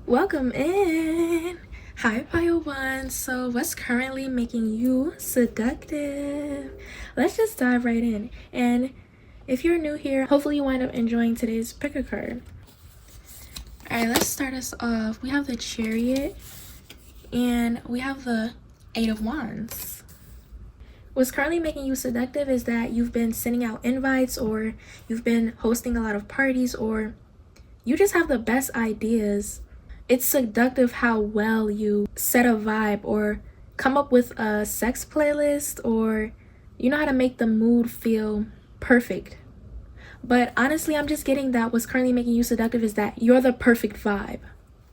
Welcome in. Hi, Pile One. So, what's currently making you seductive? Let's just dive right in. And if you're new here, hopefully you wind up enjoying today's pick a card. All right, let's start us off. We have the Chariot and we have the Eight of Wands. What's currently making you seductive is that you've been sending out invites, or you've been hosting a lot of parties, or you just have the best ideas. It's seductive how well you set a vibe or come up with a sex playlist, or you know how to make the mood feel perfect. But honestly, I'm just getting that what's currently making you seductive is that you're the perfect vibe.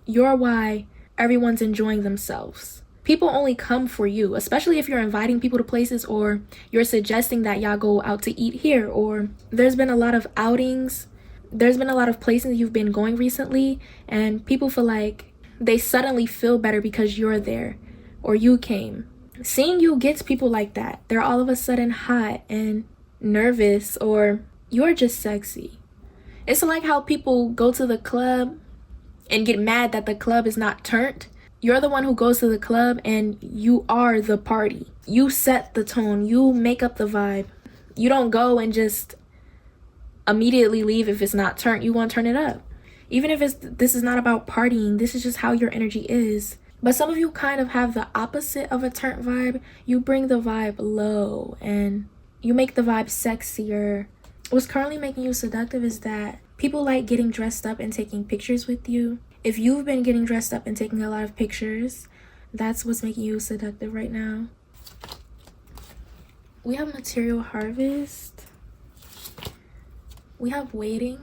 You're why everyone's enjoying themselves. People only come for you, especially if you're inviting people to places, or you're suggesting that y'all go out to eat here, or there's been a lot of outings. There's been a lot of places you've been going recently, and people feel like they suddenly feel better because you're there or you came. Seeing you gets people like that. They're all of a sudden hot and nervous, or you're just sexy. It's like how people go to the club and get mad that the club is not turned. You're the one who goes to the club and you are the party. You set the tone. You make up the vibe. You don't go and just immediately leave if it's not turned. You want to turn it up. Even if this is not about partying, this is just how your energy is. But some of you kind of have the opposite of a turned vibe. You bring the vibe low and you make the vibe sexier. What's currently making you seductive is that people like getting dressed up and taking pictures with you. If you've been getting dressed up and taking a lot of pictures, that's what's making you seductive right now. We have material harvest. We have waiting.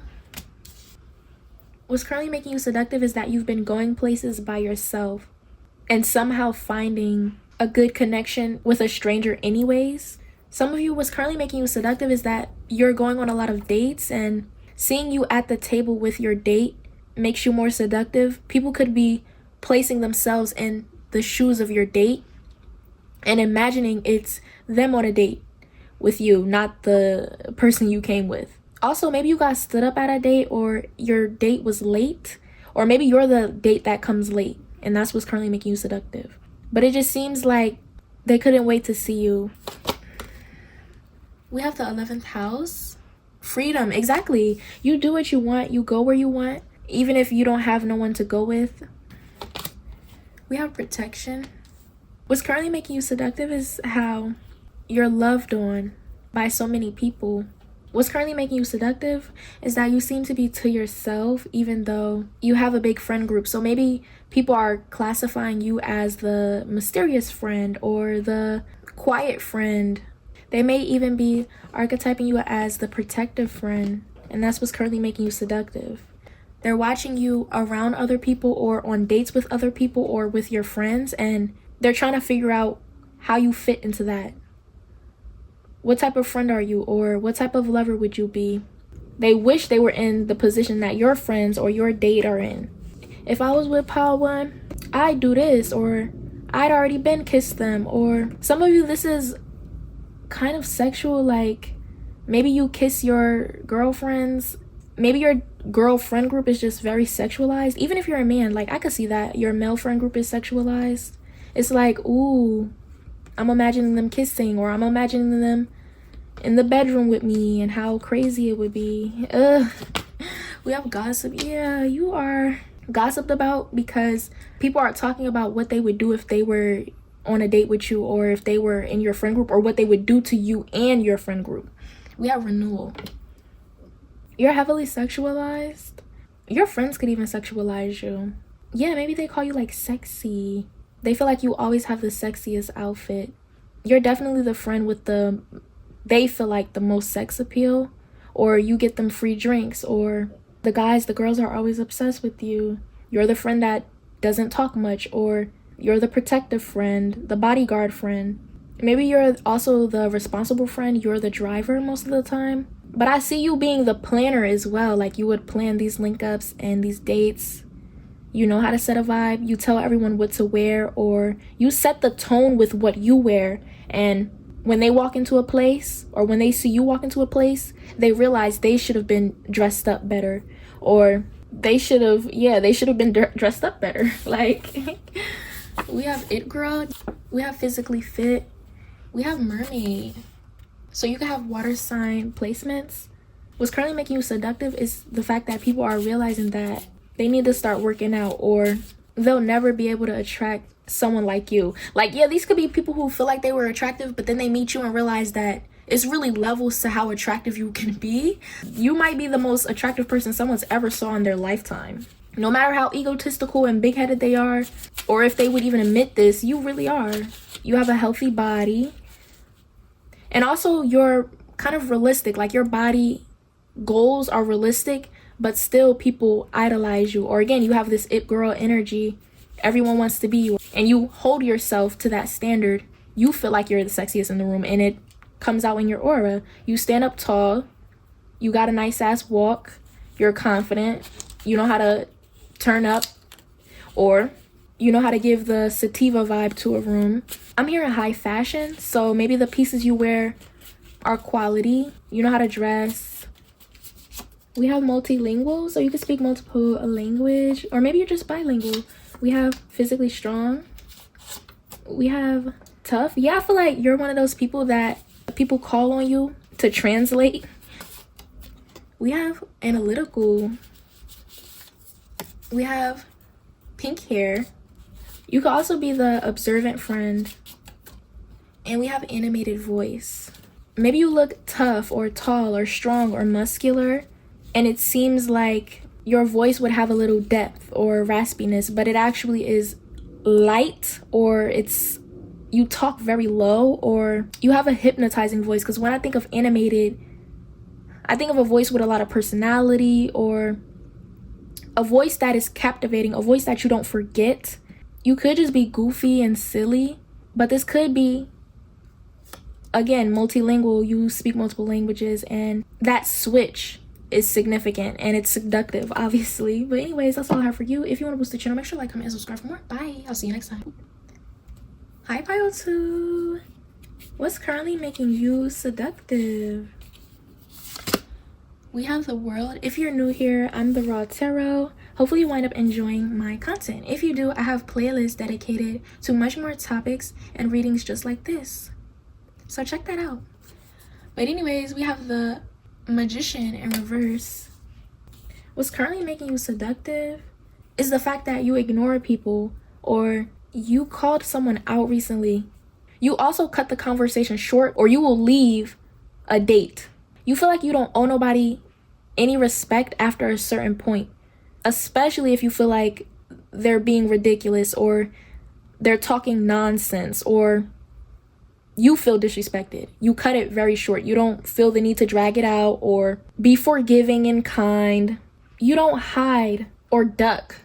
What's currently making you seductive is that you've been going places by yourself and somehow finding a good connection with a stranger anyways. Some of you, what's currently making you seductive is that you're going on a lot of dates, and seeing you at the table with your date makes you more seductive. People could be placing themselves in the shoes of your date and imagining it's them on a date with you, not the person you came with. Also, maybe you got stood up at a date, or your date was late, or maybe you're the date that comes late, and that's what's currently making you seductive. But it just seems like they couldn't wait to see you. We have the 11th house. Freedom, exactly. You do what you want. You go where you want, even if you don't have no one to go with. We have protection. What's currently making you seductive is how you're loved on by so many people. What's currently making you seductive is that you seem to be to yourself, even though you have a big friend group. So maybe people are classifying you as the mysterious friend or the quiet friend. They may even be archetyping you as the protective friend, and that's what's currently making you seductive. They're watching you around other people, or on dates with other people, or with your friends, and they're trying to figure out how you fit into that. What type of friend are you, or what type of lover would you be? They wish they were in the position that your friends or your date are in. If I was with Pile One, I'd do this, or I'd already been kissed them. Or some of you, this is kind of sexual, like maybe you kiss your girlfriends. Maybe your girlfriend group is just very sexualized. Even if you're a man, like I could see that your male friend group is sexualized. It's like, ooh, I'm imagining them kissing, or I'm imagining them in the bedroom with me and how crazy it would be. We have gossip. Yeah, you are gossiped about because people are talking about what they would do if they were on a date with you, or if they were in your friend group, or what they would do to you and your friend group. We have renewal. You're heavily sexualized. Your friends could even sexualize you. Yeah, maybe they call you like sexy. They feel like you always have the sexiest outfit. You're definitely the friend with they feel like the most sex appeal, or you get them free drinks, or the girls are always obsessed with you. You're the friend that doesn't talk much, or you're the protective friend, the bodyguard friend. Maybe you're also the responsible friend. You're the driver most of the time. But I see you being the planner as well. Like you would plan these link-ups and these dates. You know how to set a vibe. You tell everyone what to wear, or you set the tone with what you wear. And when they walk into a place, or when they see you walk into a place, they realize they should have been dressed up better, or they should have, yeah, they should have been dressed up better. Like, we have it girl, we have physically fit, we have mermaid. So you can have water sign placements. What's currently making you seductive is the fact that people are realizing that they need to start working out, or they'll never be able to attract someone like you. Like, yeah, these could be people who feel like they were attractive, but then they meet you and realize that it's really levels to how attractive you can be. You might be the most attractive person someone's ever saw in their lifetime. No matter how egotistical and big-headed they are, or if they would even admit this, you really are. You have a healthy body. And also, you're kind of realistic. Like, your body goals are realistic, but still people idolize you. Or again, you have this it girl energy. Everyone wants to be you. And you hold yourself to that standard. You feel like you're the sexiest in the room, and it comes out in your aura. You stand up tall. You got a nice ass walk. You're confident. You know how to turn up, or you know how to give the sativa vibe to a room. I'm hearing high fashion, so maybe the pieces you wear are quality. You know how to dress. We have multilingual, so you can speak multiple language, or maybe you're just bilingual. We have physically strong. We have tough. Yeah, I feel like you're one of those people that people call on you to translate. We have analytical. We have pink hair. You could also be the observant friend. And we have animated voice. Maybe you look tough or tall or strong or muscular, and it seems like your voice would have a little depth or raspiness, but it actually is light, or you talk very low, or you have a hypnotizing voice. Because when I think of animated, I think of a voice with a lot of personality, or a voice that is captivating, a voice that you don't forget. You could just be goofy and silly, but this could be, again, multilingual. You speak multiple languages, and that switch is significant, and it's seductive, obviously. But anyways, that's all I have for you. If you want to boost the channel, make sure to like, comment, and subscribe for more. Bye. I'll see you next time. Hi, Pile 2. What's currently making you seductive? We have the World. If you're new here, I'm the Raw Tarot. Hopefully you wind up enjoying my content. If you do, I have playlists dedicated to much more topics and readings just like this. So check that out. But anyways, we have the Magician in reverse. What's currently making you seductive is the fact that you ignore people, or you called someone out recently. You also cut the conversation short, or you will leave a date. You feel like you don't owe nobody any respect after a certain point, especially if you feel like they're being ridiculous, or they're talking nonsense, or you feel disrespected. You cut it very short. You don't feel the need to drag it out or be forgiving and kind. You don't hide or duck.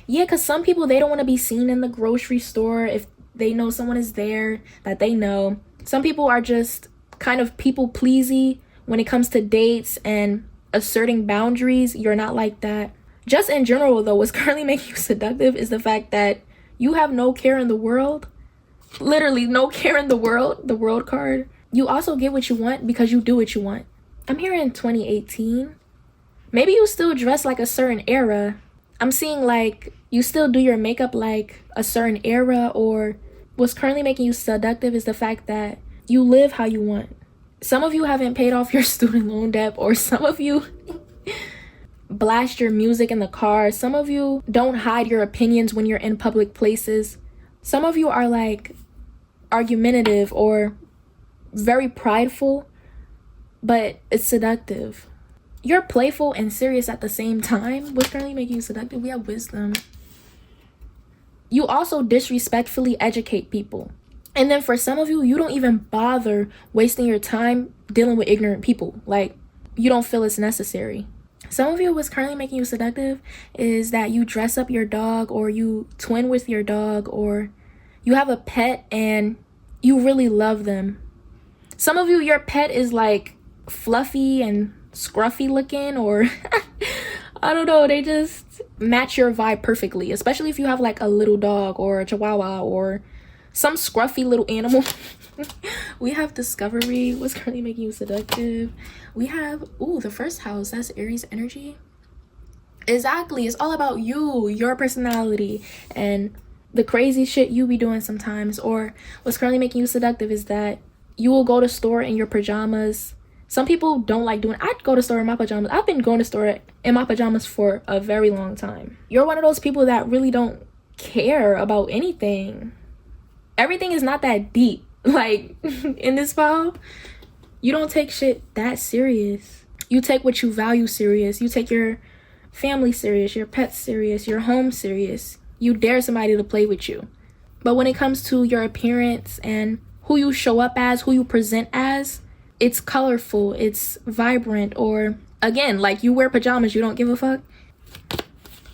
Yeah, because some people, they don't want to be seen in the grocery store if they know someone is there that they know. Some people are just kind of people pleasy when it comes to dates and asserting boundaries. You're not like that. Just in general, though, what's currently making you seductive is the fact that you have no care in the world. Literally no care in the world. The World card. You also get what you want because you do what you want. I'm here in 2018. Maybe you still dress like a certain era. I'm seeing like you still do your makeup like a certain era. Or what's currently making you seductive is the fact that you live how you want. Some of you haven't paid off your student loan debt, or some of you blast your music in the car. Some of you don't hide your opinions when you're in public places. Some of you are like argumentative or very prideful, but it's seductive. You're playful and serious at the same time. What's currently making you seductive? We have wisdom. You also disrespectfully educate people. And then for some of you, you don't even bother wasting your time dealing with ignorant people. Like, you don't feel it's necessary. Some of you, what's currently making you seductive is that you dress up your dog, or you twin with your dog, or you have a pet and you really love them. Some of you, your pet is like fluffy and scruffy looking, or I don't know, they just match your vibe perfectly. Especially if you have like a little dog or a chihuahua or some scruffy little animal. We have Discovery. What's currently making you seductive? We have, the first house. That's Aries energy. Exactly. It's all about you, your personality, and the crazy shit you be doing sometimes. Or what's currently making you seductive is that you will go to store in your pajamas. Some people don't like doing. I'd go to store in my pajamas. I've been going to store in my pajamas for a very long time. You're one of those people that really don't care about anything. Everything is not that deep. Like in this file, you don't take shit that serious. You take what you value serious. You take your family serious, your pets serious, your home serious. You dare somebody to play with you. But when it comes to your appearance and who you show up as, who you present as, it's colorful, it's vibrant, or again, like you wear pajamas, you don't give a fuck.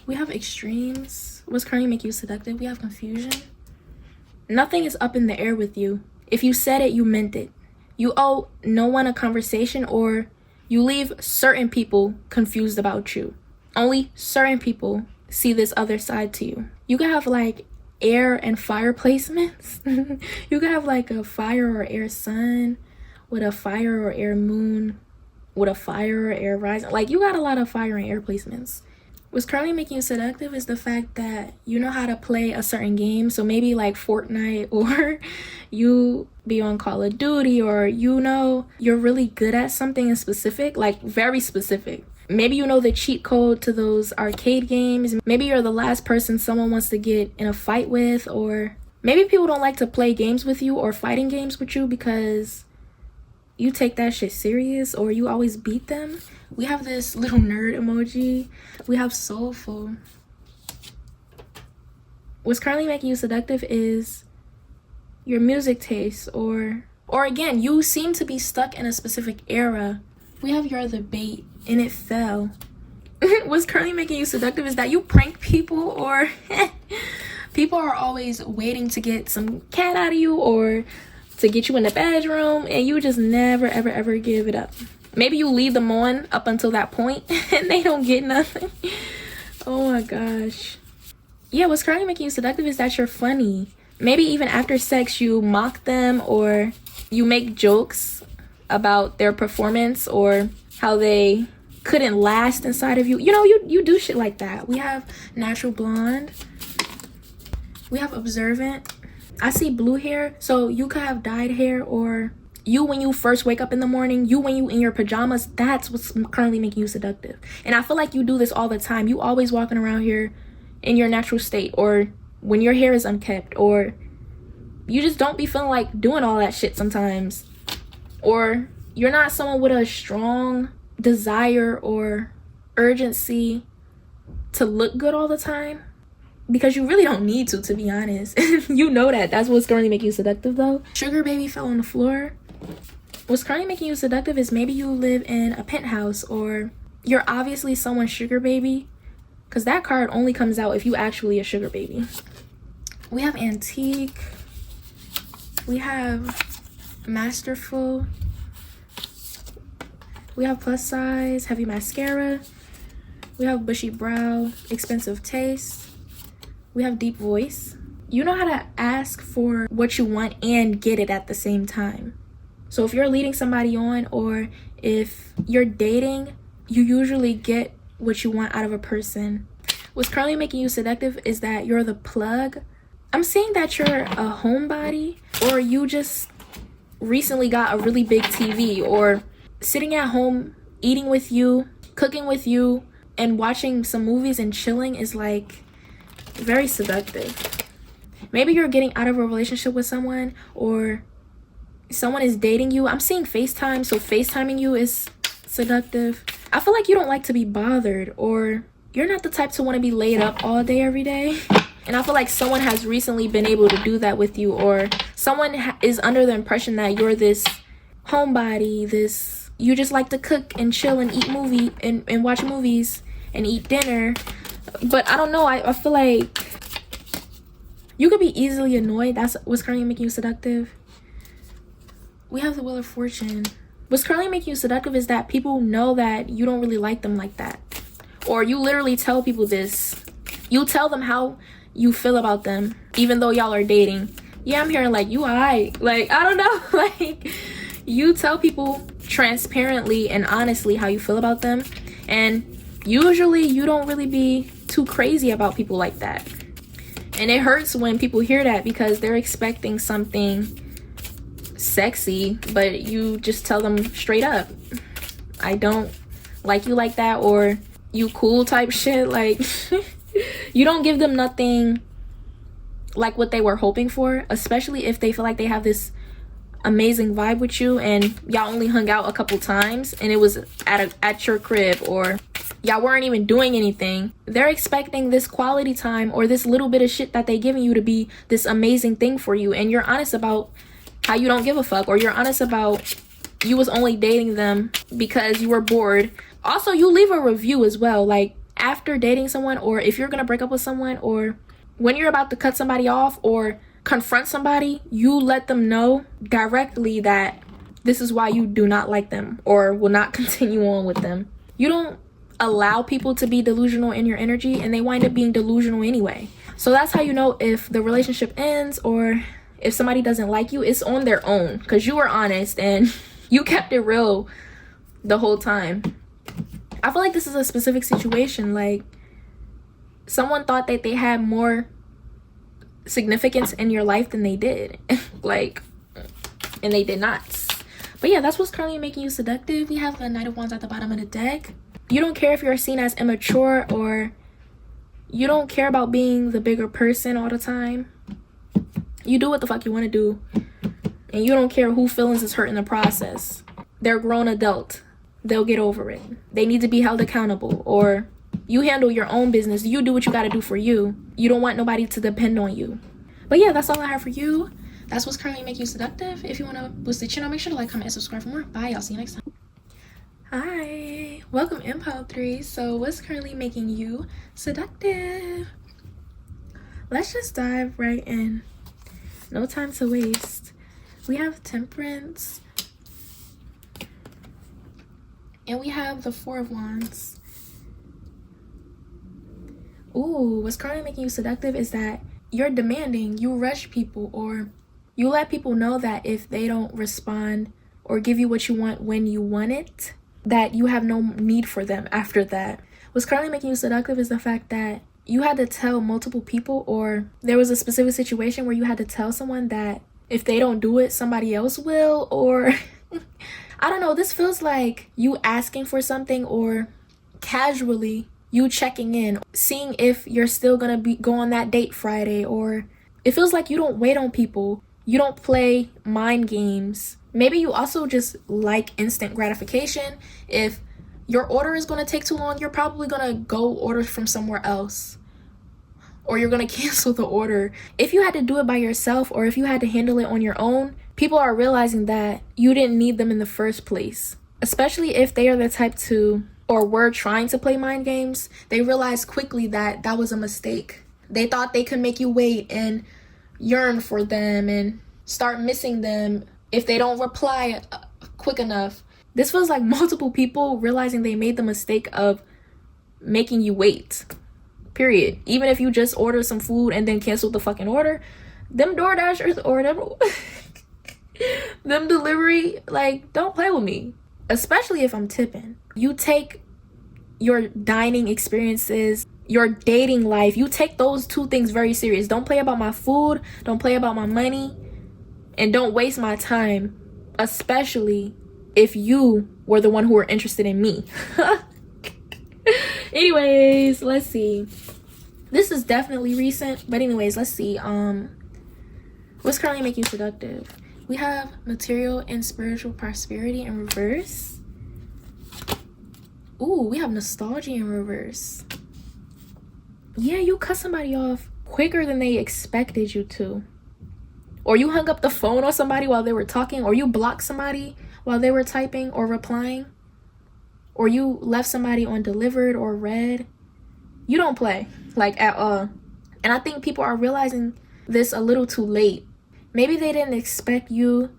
We have extremes. What's currently making you seductive? We have confusion. Nothing is up in the air with you. If you said it, you meant it. You owe no one a conversation, or you leave certain people confused about you. Only certain people see this other side to you. You can have like air and fire placements. You can have like a fire or air sun with a fire or air moon with a fire or air rising. Like you got a lot of fire and air placements. What's currently making you seductive is the fact that you know how to play a certain game. So maybe like Fortnite, or you be on Call of Duty, or you know you're really good at something in specific, like very specific. Maybe you know the cheat code to those arcade games. Maybe you're the last person someone wants to get in a fight with, or maybe people don't like to play games with you or fighting games with you because you take that shit serious, or you always beat them. We have this little nerd emoji. We have soulful. What's currently making you seductive is your music taste, or again, you seem to be stuck in a specific era. We have you're the bait and it fell. What's currently making you seductive is that you prank people, or people are always waiting to get some cat out of you or to get you in the bedroom, and you just never ever give it up. Maybe you leave them on up until that point and they don't get nothing. Oh my gosh. Yeah, what's currently making you seductive is that you're funny. Maybe even after sex you mock them, or you make jokes about their performance or how they couldn't last inside of you. You know, you do shit like that. We have natural blonde. We have observant. I see blue hair, so you could have dyed hair, or you when you first wake up in the morning, you when you in your pajamas. That's what's currently making you seductive. And I feel like you do this all the time. You always walking around here in your natural state, or when your hair is unkept, or you just don't be feeling like doing all that shit sometimes, or you're not someone with a strong desire or urgency to look good all the time, because you really don't need to be honest. You know that's what's currently making you seductive though. Sugar baby fell on the floor. What's currently making you seductive is maybe you live in a penthouse, or you're obviously someone's sugar baby, because that card only comes out if you actually a sugar baby. We have antique. We have masterful. We have plus size, heavy mascara. We have bushy brow, expensive taste. We have deep voice. You know how to ask for what you want and get it at the same time. So if you're leading somebody on, or if you're dating, you usually get what you want out of a person. What's currently making you seductive is that you're the plug. I'm seeing that you're a homebody, or you just recently got a really big TV, or sitting at home eating with you, cooking with you, and watching some movies and chilling is like very seductive. Maybe you're getting out of a relationship with someone, or someone is dating you. I'm seeing FaceTime, so FaceTiming you is seductive. I feel like you don't like to be bothered, or you're not the type to want to be laid up all day every day. And I feel like someone has recently been able to do that with you, or someone is under the impression that you're this homebody, this you just like to cook and chill and eat movie and watch movies and eat dinner. But I don't know, I feel like you could be easily annoyed. That's what's currently making you seductive. We have the Wheel of Fortune. What's currently making you seductive is that people know that you don't really like them like that, or you literally tell people this. You tell them how you feel about them even though y'all are dating. Yeah, I'm hearing like you alright, like I don't know. Like you tell people transparently and honestly how you feel about them, and Usually you don't really be too crazy about people like that. And it hurts when people hear that because they're expecting something sexy, but you just tell them straight up, I don't like you like that, or you cool type shit. Like, you don't give them nothing like what they were hoping for, especially if they feel like they have this amazing vibe with you and y'all only hung out a couple times and it was at your crib, or y'all weren't even doing anything. They're expecting this quality time or this little bit of shit that they giving you to be this amazing thing for you, and you're honest about how you don't give a fuck, or you're honest about you was only dating them because you were bored. Also, you leave a review as well, like after dating someone, or if you're gonna break up with someone, or when you're about to cut somebody off or confront somebody, you let them know directly that this is why you do not like them or will not continue on with them. You don't allow people to be delusional in your energy, and they wind up being delusional anyway. So that's how you know if the relationship ends or if somebody doesn't like you. It's on their own because you were honest and you kept it real the whole time. I feel like this is a specific situation. Like, someone thought that they had more significance in your life than they did. Like, and they did not. But yeah, that's what's currently making you seductive. We have the Knight of Wands at the bottom of the deck. You don't care if you're seen as immature, or you don't care about being the bigger person all the time. You do what the fuck you want to do, and you don't care who feelings is hurt in the process. They're a grown adult. They'll get over it. They need to be held accountable, or you handle your own business. You do what you got to do for you. You don't want nobody to depend on you. But yeah, that's all I have for you. That's what's currently making you seductive. If you want to boost the channel, make sure to like, comment, and subscribe for more. Bye. I'll see you next time. Hi. Welcome in pile 3. So what's currently making you seductive? Let's just dive right in. No time to waste. We have Temperance. And we have the Four of Wands. Ooh, what's currently making you seductive is that you're demanding, you rush people, or you let people know that if they don't respond or give you what you want when you want it, that you have no need for them after that. What's currently making you seductive is the fact that you had to tell multiple people, or there was a specific situation where you had to tell someone that if they don't do it, somebody else will, or I don't know, this feels like you asking for something, or casually you checking in, seeing if you're still gonna go on that date Friday, or it feels like you don't wait on people. You don't play mind games. Maybe you also just like instant gratification. If your order is going to take too long, you're probably going to go order from somewhere else, or you're going to cancel the order. If you had to do it by yourself, or if you had to handle it on your own, people are realizing that you didn't need them in the first place. Especially if they are the type to, or were trying to play mind games, they realize quickly that that was a mistake. They thought they could make you wait and yearn for them and start missing them if they don't reply quick enough. This feels like multiple people realizing they made the mistake of making you wait. Period. Even if you just order some food and then cancel the fucking order, them DoorDashers or them delivery, like, don't play with me. Especially if I'm tipping. You take your dining experiences, your dating life, you take those two things very serious. Don't play about my food, don't play about my money, and don't waste my time, especially if you were the one who were interested in me. Anyways, let's see. This is definitely recent, but anyways, let's see. What's currently making you seductive? We have material and spiritual prosperity in reverse. Ooh, we have nostalgia in reverse. Yeah, you cut somebody off quicker than they expected you to. Or you hung up the phone on somebody while they were talking, or you blocked somebody while they were typing or replying, or you left somebody on delivered or read. You don't play, like, at all. And I think people are realizing this a little too late. Maybe they didn't expect you,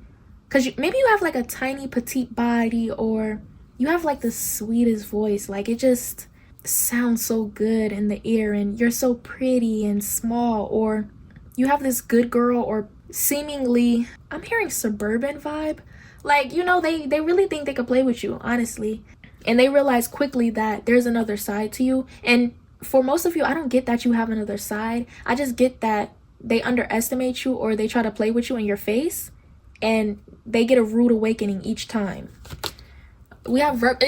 because maybe you have like a tiny petite body, or you have like the sweetest voice. Like, it just sounds so good in the ear, and you're so pretty and small, or you have this good girl, or seemingly, I'm hearing suburban vibe. Like, you know, they really think they could play with you, honestly. And they realize quickly that there's another side to you. And for most of you, I don't get that you have another side. I just get that they underestimate you, or they try to play with you in your face, and they get a rude awakening each time. We have Virgo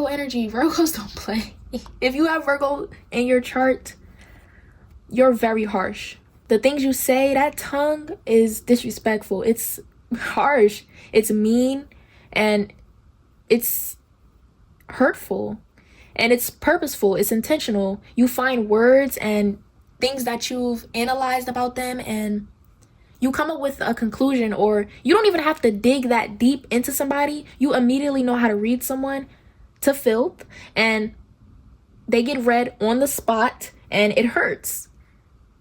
energy. Virgos don't play. If you have Virgo in your chart, you're very harsh. The things you say, that tongue is disrespectful. It's harsh. It's mean. And it's hurtful. And it's purposeful. It's intentional. You find words and things that you've analyzed about them, and you come up with a conclusion, or you don't even have to dig that deep into somebody. You immediately know how to read someone to filth, and they get read on the spot, and it hurts.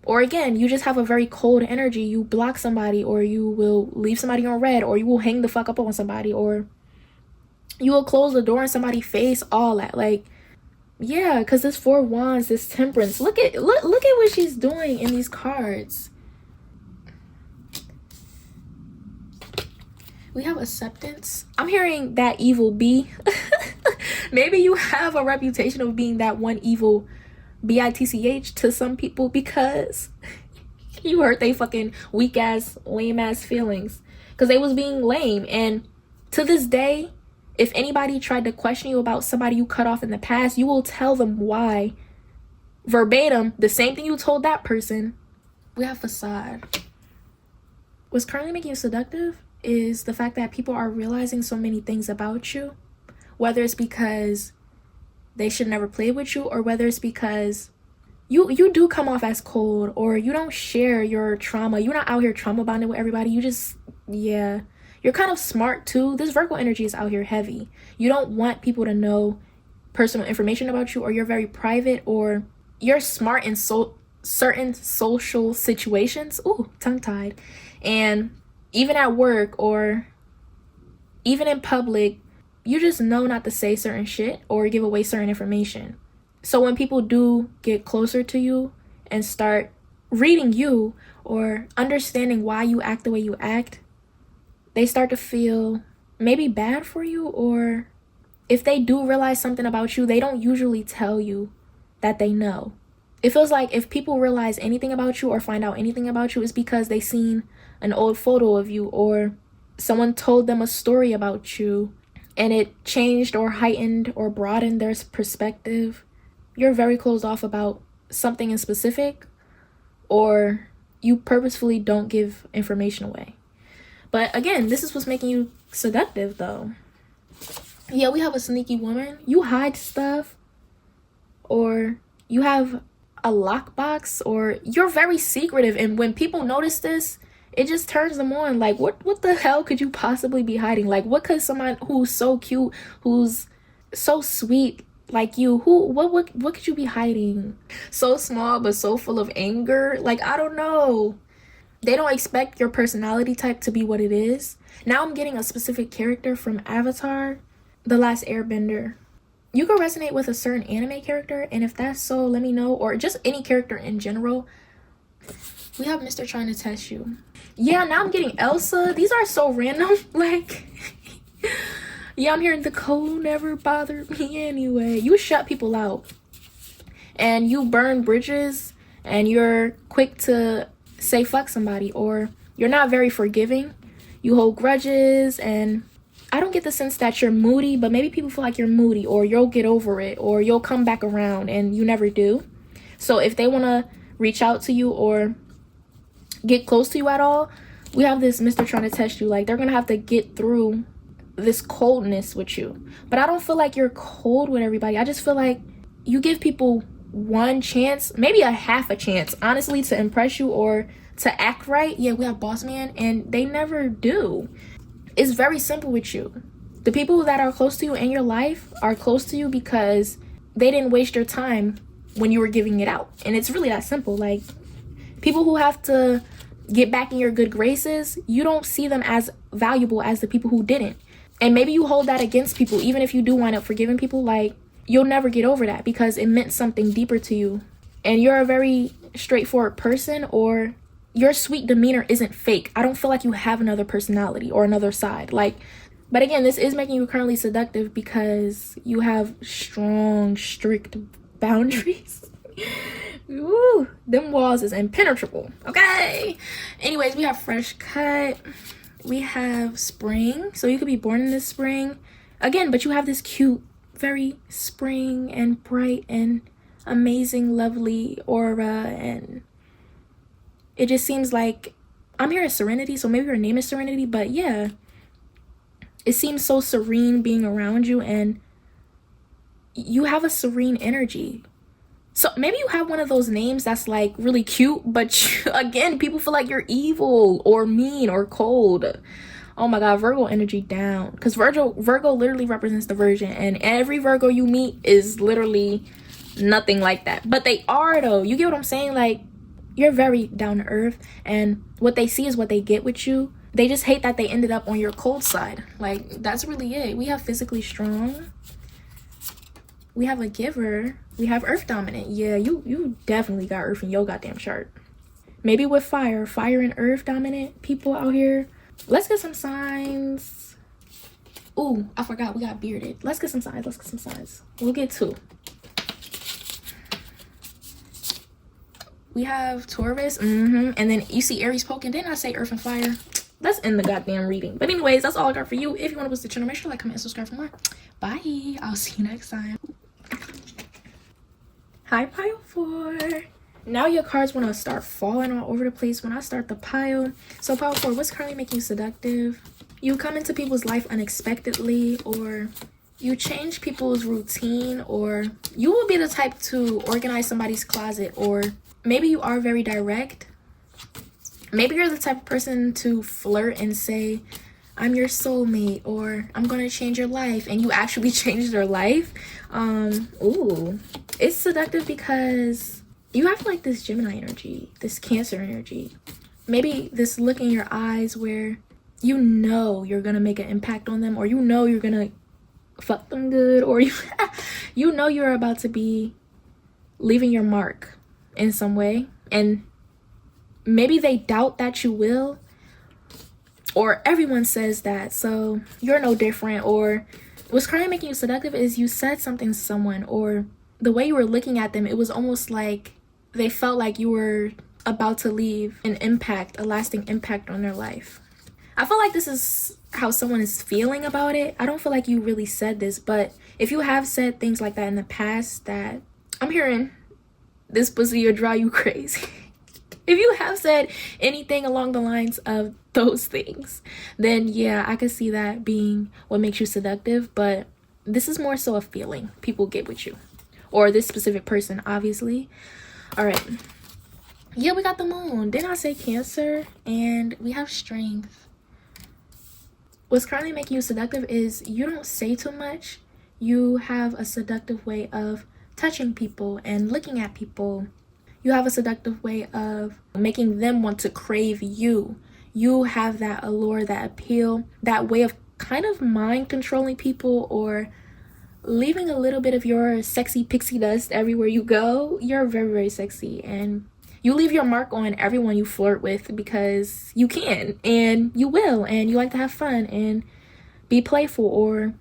Or again, you just have a very cold energy. You block somebody, or you will leave somebody on red, or you will hang the fuck up on somebody, or you will close the door in somebody's face, all that. Like, yeah, because this Four of Wands, this Temperance, look at what she's doing in these cards. We have Acceptance. I'm hearing that evil bee. Maybe you have a reputation of being that one evil bitch to some people, because you hurt they fucking weak ass, lame ass feelings, because they was being lame. And to this day, if anybody tried to question you about somebody you cut off in the past, you will tell them why, verbatim, the same thing you told that person. We have Facade. What's currently making you seductive is the fact that people are realizing so many things about you, whether it's because they should never play with you, or whether it's because you do come off as cold, or you don't share your trauma. You're not out here trauma bonding with everybody. You just, yeah, you're kind of smart too. This Virgo energy is out here heavy. You don't want people to know personal information about you, or you're very private, or you're smart in certain social situations. Ooh, tongue-tied. And even at work, or even in public, you just know not to say certain shit or give away certain information. So when people do get closer to you and start reading you or understanding why you act the way you act, they start to feel maybe bad for you, or if they do realize something about you, they don't usually tell you that they know. It feels like if people realize anything about you or find out anything about you, it's because they seen an old photo of you, or someone told them a story about you, and it changed or heightened or broadened their perspective. You're very closed off about something in specific, or you purposefully don't give information away. But again, this is what's making you seductive though. Yeah, we have a sneaky woman. You hide stuff, or you have a lockbox, or you're very secretive, and when people notice this, it just turns them on. Like, what the hell could you possibly be hiding? Like, what could someone who's so cute, who's so sweet like you, what could you be hiding? So small but so full of anger. Like, I don't know. They don't expect your personality type to be what it is. Now I'm getting a specific character from Avatar, The Last Airbender. You could resonate with a certain anime character, and if that's so, let me know. Or just any character in general. We have Mr. Trying to Test You. Yeah, now I'm getting Elsa. These are so random. Like, yeah, I'm hearing the cold never bothered me anyway. You shut people out, and you burn bridges, and you're quick to say fuck somebody, or you're not very forgiving. You hold grudges, and I don't get the sense that you're moody, but maybe people feel like you're moody, or you'll get over it, or you'll come back around, and you never do. So if they want to reach out to you or get close to you at all, we have this Mr. Trying to Test You. Like, they're gonna have to get through this coldness with you. But I don't feel like you're cold with everybody. I just feel like you give people one chance, maybe a half a chance, honestly, to impress you or to act right. Yeah, we have Boss Man, and they never do. It's very simple with you. The people that are close to you in your life are close to you because they didn't waste your time when you were giving it out. And it's really that simple. Like, people who have to get back in your good graces, you don't see them as valuable as the people who didn't. And maybe you hold that against people, even if you do wind up forgiving people. Like, you'll never get over that because it meant something deeper to you. And you're a very straightforward person, or your sweet demeanor isn't fake. I don't feel like you have another personality or another side. Like, But again, this is making you currently seductive because you have strong, strict boundaries. Woo, them walls is impenetrable. Okay. Anyways, we have fresh cut. We have spring. So you could be born in this spring. Again, but you have this cute, very spring and bright and amazing, lovely aura. And it just seems like, I'm here as Serenity, so maybe your name is Serenity. But yeah, it seems so serene being around you, and you have a serene energy. So maybe you have one of those names that's like really cute, but again, people feel like you're evil or mean or cold. Oh my God, Virgo energy down. Because Virgo literally represents the Virgin, and every Virgo you meet is literally nothing like that. But they are though. You get what I'm saying? Like, you're very down to earth, and what they see is what they get with you. They just hate that they ended up on your cold side. Like, that's really it. We have physically strong. We have a giver. We have earth dominant. Yeah, you definitely got earth in your goddamn chart. Maybe with fire and earth dominant people out here. Let's get some signs. Ooh, I forgot we got bearded. Let's get some signs. We'll get two. We have Taurus. And then you see Aries poking. Didn't I say earth and fire? That's in the goddamn reading. But anyways, that's all I got for you. If you want to visit the channel, make sure to like, comment, and subscribe for more. Bye. I'll see you next time. Hi, pile 4. Now your cards want to start falling all over the place when I start the pile. So pile 4, what's currently making you seductive? You come into people's life unexpectedly, or you change people's routine, or you will be the type to organize somebody's closet, or maybe you are very direct. Maybe you're the type of person to flirt and say, I'm your soulmate, or I'm gonna change your life, and you actually change their life. Ooh, it's seductive because you have like this Gemini energy, this Cancer energy. Maybe this look in your eyes where you know you're gonna make an impact on them, or you know you're gonna fuck them good, or you know you're about to be leaving your mark in some way, and maybe they doubt that you will, or everyone says that, so you're no different. Or what's currently making you seductive is you said something to someone, or the way you were looking at them, it was almost like they felt like you were about to leave an impact, a lasting impact on their life. I feel like this is how someone is feeling about it. I don't feel like you really said this, but if you have said things like that in the past, that I'm hearing this pussy will drive you crazy. If you have said anything along the lines of those things, then yeah, I could see that being what makes you seductive. But this is more so a feeling people get with you, or this specific person, obviously. All right. Yeah, we got the moon. Didn't I say Cancer? And we have strength. What's currently making you seductive is you don't say too much. You have a seductive way of touching people and looking at people. You have a seductive way of making them want to crave you. You have that allure, that appeal, that way of kind of mind controlling people, or leaving a little bit of your sexy pixie dust everywhere you go. You're very, very sexy, and you leave your mark on everyone you flirt with because you can, and you will, and you like to have fun and be playful. Or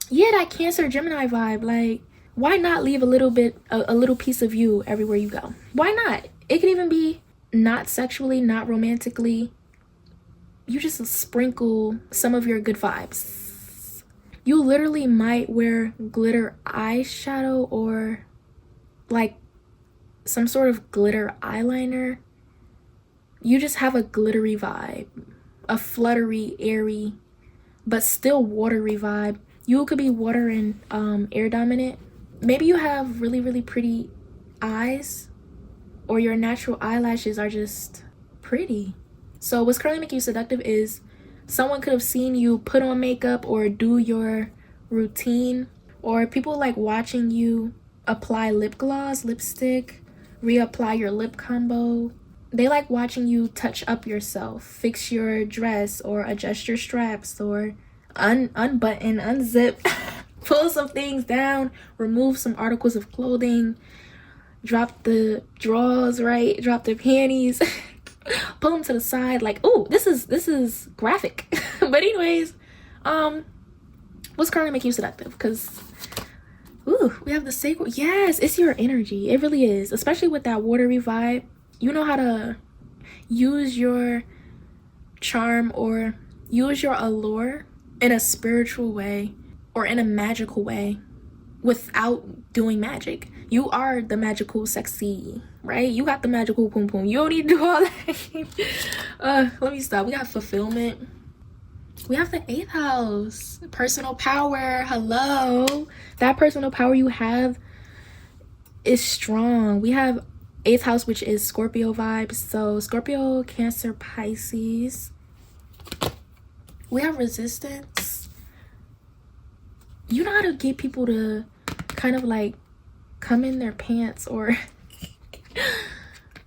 yeah, that Cancer Gemini vibe. Like, why not leave a little bit, a little piece of you everywhere you go? Why not? It could even be not sexually, not romantically. You just sprinkle some of your good vibes. You literally might wear glitter eyeshadow, or like some sort of glitter eyeliner. You just have a glittery vibe, a fluttery, airy, but still watery vibe. You could be water and air dominant. Maybe you have really, really pretty eyes, or your natural eyelashes are just pretty. So what's currently making you seductive is someone could have seen you put on makeup or do your routine, or people like watching you apply lip gloss, lipstick, reapply your lip combo. They like watching you touch up yourself, fix your dress, or adjust your straps, or unbutton, unzip, pull some things down, remove some articles of clothing, drop the drawers, right? Drop the panties, pull them to the side. Like, oh, this is graphic. But anyways, What's currently making you seductive? Because ooh, we have the sacred. Yes, it's your energy. It really is. Especially with that watery vibe. You know how to use your charm or use your allure in a spiritual way or in a magical way without doing magic. You are the magical sexy, right? You got the magical poom poom. You don't need to do all that. Let me stop. We got fulfillment. We have the 8th house, personal power. Hello. That personal power you have is strong. We have 8th house, which is Scorpio vibes. So Scorpio, Cancer, Pisces. We have resistance. You know how to get people to kind of like come in their pants or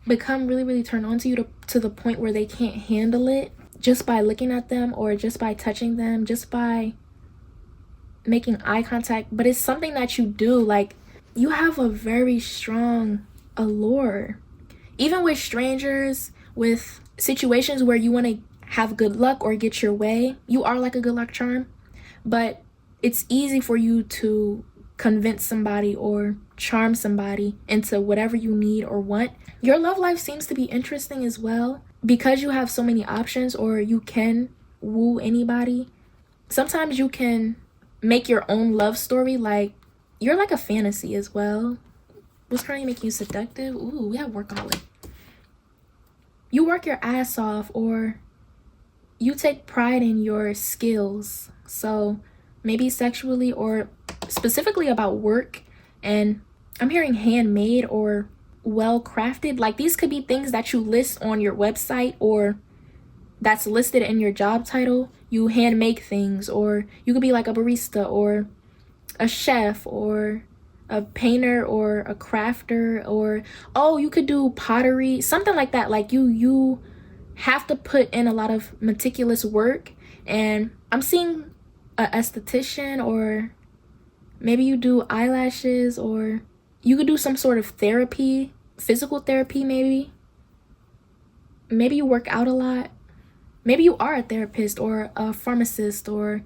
become really, really turned on to you to the point where they can't handle it just by looking at them or just by touching them, just by making eye contact. But it's something that you do. Like, you have a very strong allure. Even with strangers, with situations where you want to have good luck or get your way, you are like a good luck charm. But it's easy for you to convince somebody or charm somebody into whatever you need or want. Your love life seems to be interesting as well because you have so many options, or you can woo anybody. Sometimes you can make your own love story. Like, you're like a fantasy as well. What's currently making you seductive? Ooh, we have workaholic. You work your ass off, or you take pride in your skills. So maybe sexually or specifically about work. And I'm hearing handmade or well crafted. Like, these could be things that you list on your website or that's listed in your job title. You hand make things, or you could be like a barista or a chef or a painter or a crafter, or oh, you could do pottery, something like that. Like, you have to put in a lot of meticulous work. And I'm seeing a esthetician, or maybe you do eyelashes, or you could do some sort of therapy, physical therapy. Maybe you work out a lot. Maybe you are a therapist or a pharmacist or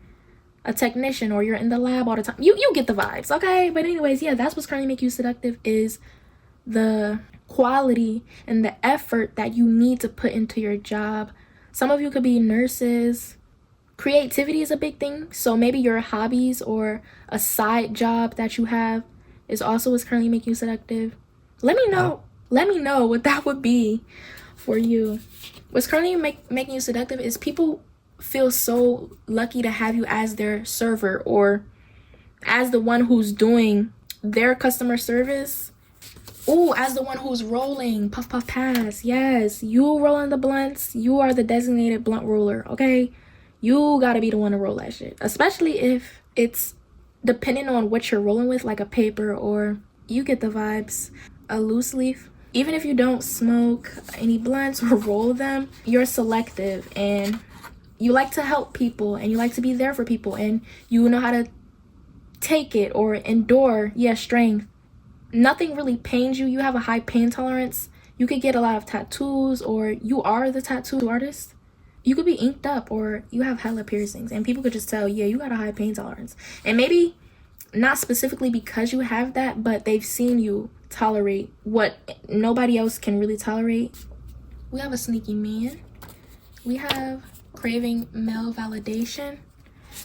a technician, or you're in the lab all the time. You get the vibes, okay? But anyways, yeah, that's what's currently making you seductive, is the quality and the effort that you need to put into your job. Some of you could be nurses. Creativity is a big thing. So maybe your hobbies or a side job that you have is also what's currently making you seductive. Let me know what that would be for you. What's currently making you seductive is people feel so lucky to have you as their server, or as the one who's doing their customer service. Ooh, as the one who's rolling, puff puff pass. Yes, you rolling the blunts. You are the designated blunt roller, okay? You gotta be the one to roll that shit, especially if it's depending on what you're rolling with, like a paper, or you get the vibes, a loose leaf. Even if you don't smoke any blunts or roll them, you're selective, and you like to help people, and you like to be there for people, and you know how to take it or endure. Strength. Nothing really pains you. You have a high pain tolerance. You could get a lot of tattoos, or you are the tattoo artist. You could be inked up, or you have hella piercings, and people could just tell, yeah, you got a high pain tolerance. And maybe not specifically because you have that, but they've seen you tolerate what nobody else can really tolerate. We have a sneaky man. We have craving male validation.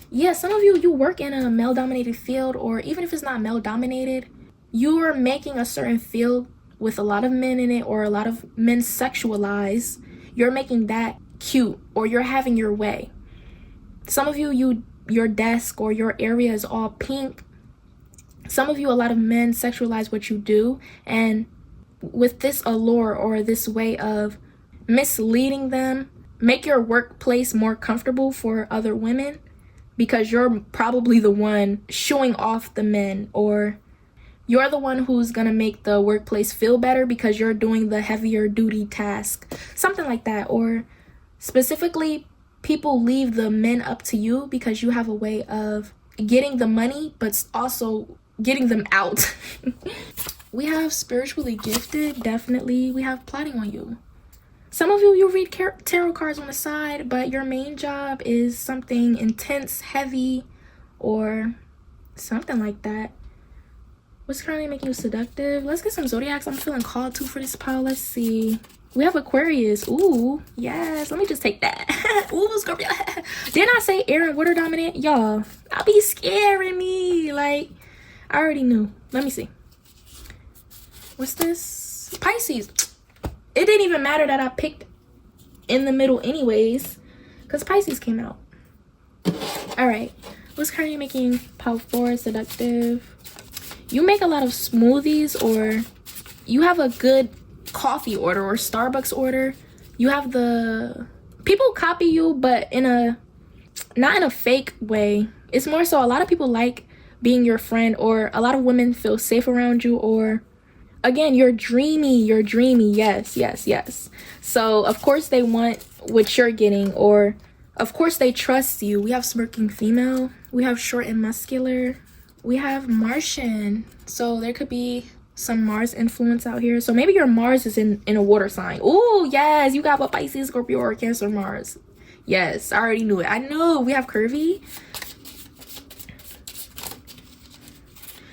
Yeah, some of you work in a male-dominated field, or even if it's not male-dominated, you're making a certain field with a lot of men in it, or a lot of men sexualize. You're making that cute, or you're having your way. Some of you, your desk or your area is all pink. Some of you, a lot of men sexualize what you do, and with this allure or this way of misleading them, make your workplace more comfortable for other women, because you're probably the one showing off the men, or you're the one who's gonna make the workplace feel better because you're doing the heavier duty task, something like that. Or specifically, people leave the men up to you because you have a way of getting the money, but also getting them out. We have spiritually gifted, definitely. We have plotting on you. Some of you read tarot cards on the side, but your main job is something intense, heavy, or something like that. What's currently making you seductive? Let's get some zodiacs. I'm feeling called to for this pile. Let's see. We have Aquarius. Ooh, yes. Let me just take that. Ooh, Scorpio. Didn't I say air and water dominant? Y'all, I'll be scaring me. Like, I already knew. Let me see. What's this? Pisces. It didn't even matter that I picked in the middle anyways, because Pisces came out. All right. What's currently making pile 4 seductive? You make a lot of smoothies, or you have a good coffee order or Starbucks order. You have the people copy you, but not in a fake way. It's more so a lot of people like being your friend, or a lot of women feel safe around you, or again, you're dreamy. Yes. So of course they want what you're getting, or of course they trust you. We have smirking female, we have short and muscular, we have Martian. So there could be some Mars influence out here. So maybe your Mars is in a water sign. Oh yes, you got a Pisces, Scorpio, or Cancer Mars. Yes, I already knew it. I know. We have curvy.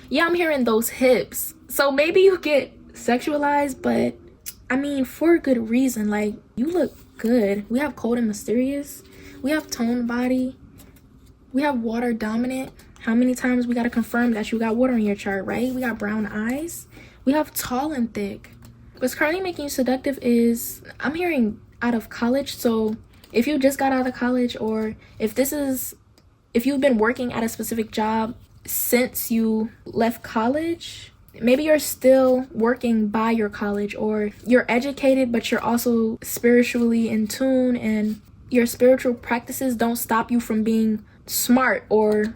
Yeah, I'm hearing those hips. So maybe you get sexualized, but I mean for a good reason. Like, you look good. We have cold and mysterious, we have toned body, we have water dominant. How many times we got to confirm that you got water in your chart, right? We got brown eyes. We have tall and thick. What's currently making you seductive is, I'm hearing out of college. So if you just got out of college, or if you've been working at a specific job since you left college, maybe you're still working by your college, or you're educated but you're also spiritually in tune, and your spiritual practices don't stop you from being smart or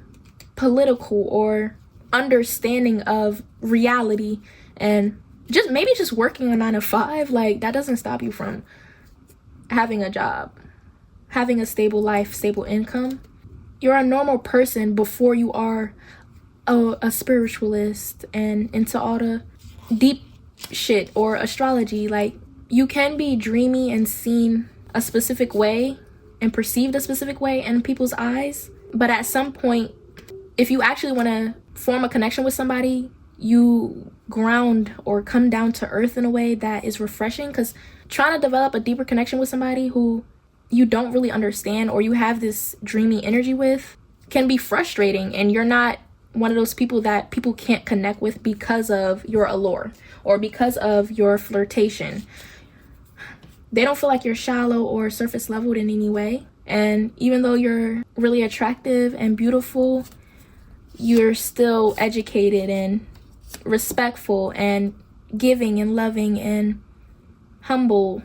political or understanding of reality, and just working a 9 to 5. Like, that doesn't stop you from having a job, having a stable life, stable income. You're a normal person before you are a spiritualist and into all the deep shit or astrology. Like, you can be dreamy and seen a specific way and perceived a specific way in people's eyes, but at some point, if you actually want to form a connection with somebody, you ground or come down to earth in a way that is refreshing. Because trying to develop a deeper connection with somebody who you don't really understand, or you have this dreamy energy with, can be frustrating, and you're not one of those people that people can't connect with because of your allure or because of your flirtation. They don't feel like you're shallow or surface leveled in any way. And even though you're really attractive and beautiful, you're still educated and respectful and giving and loving and humble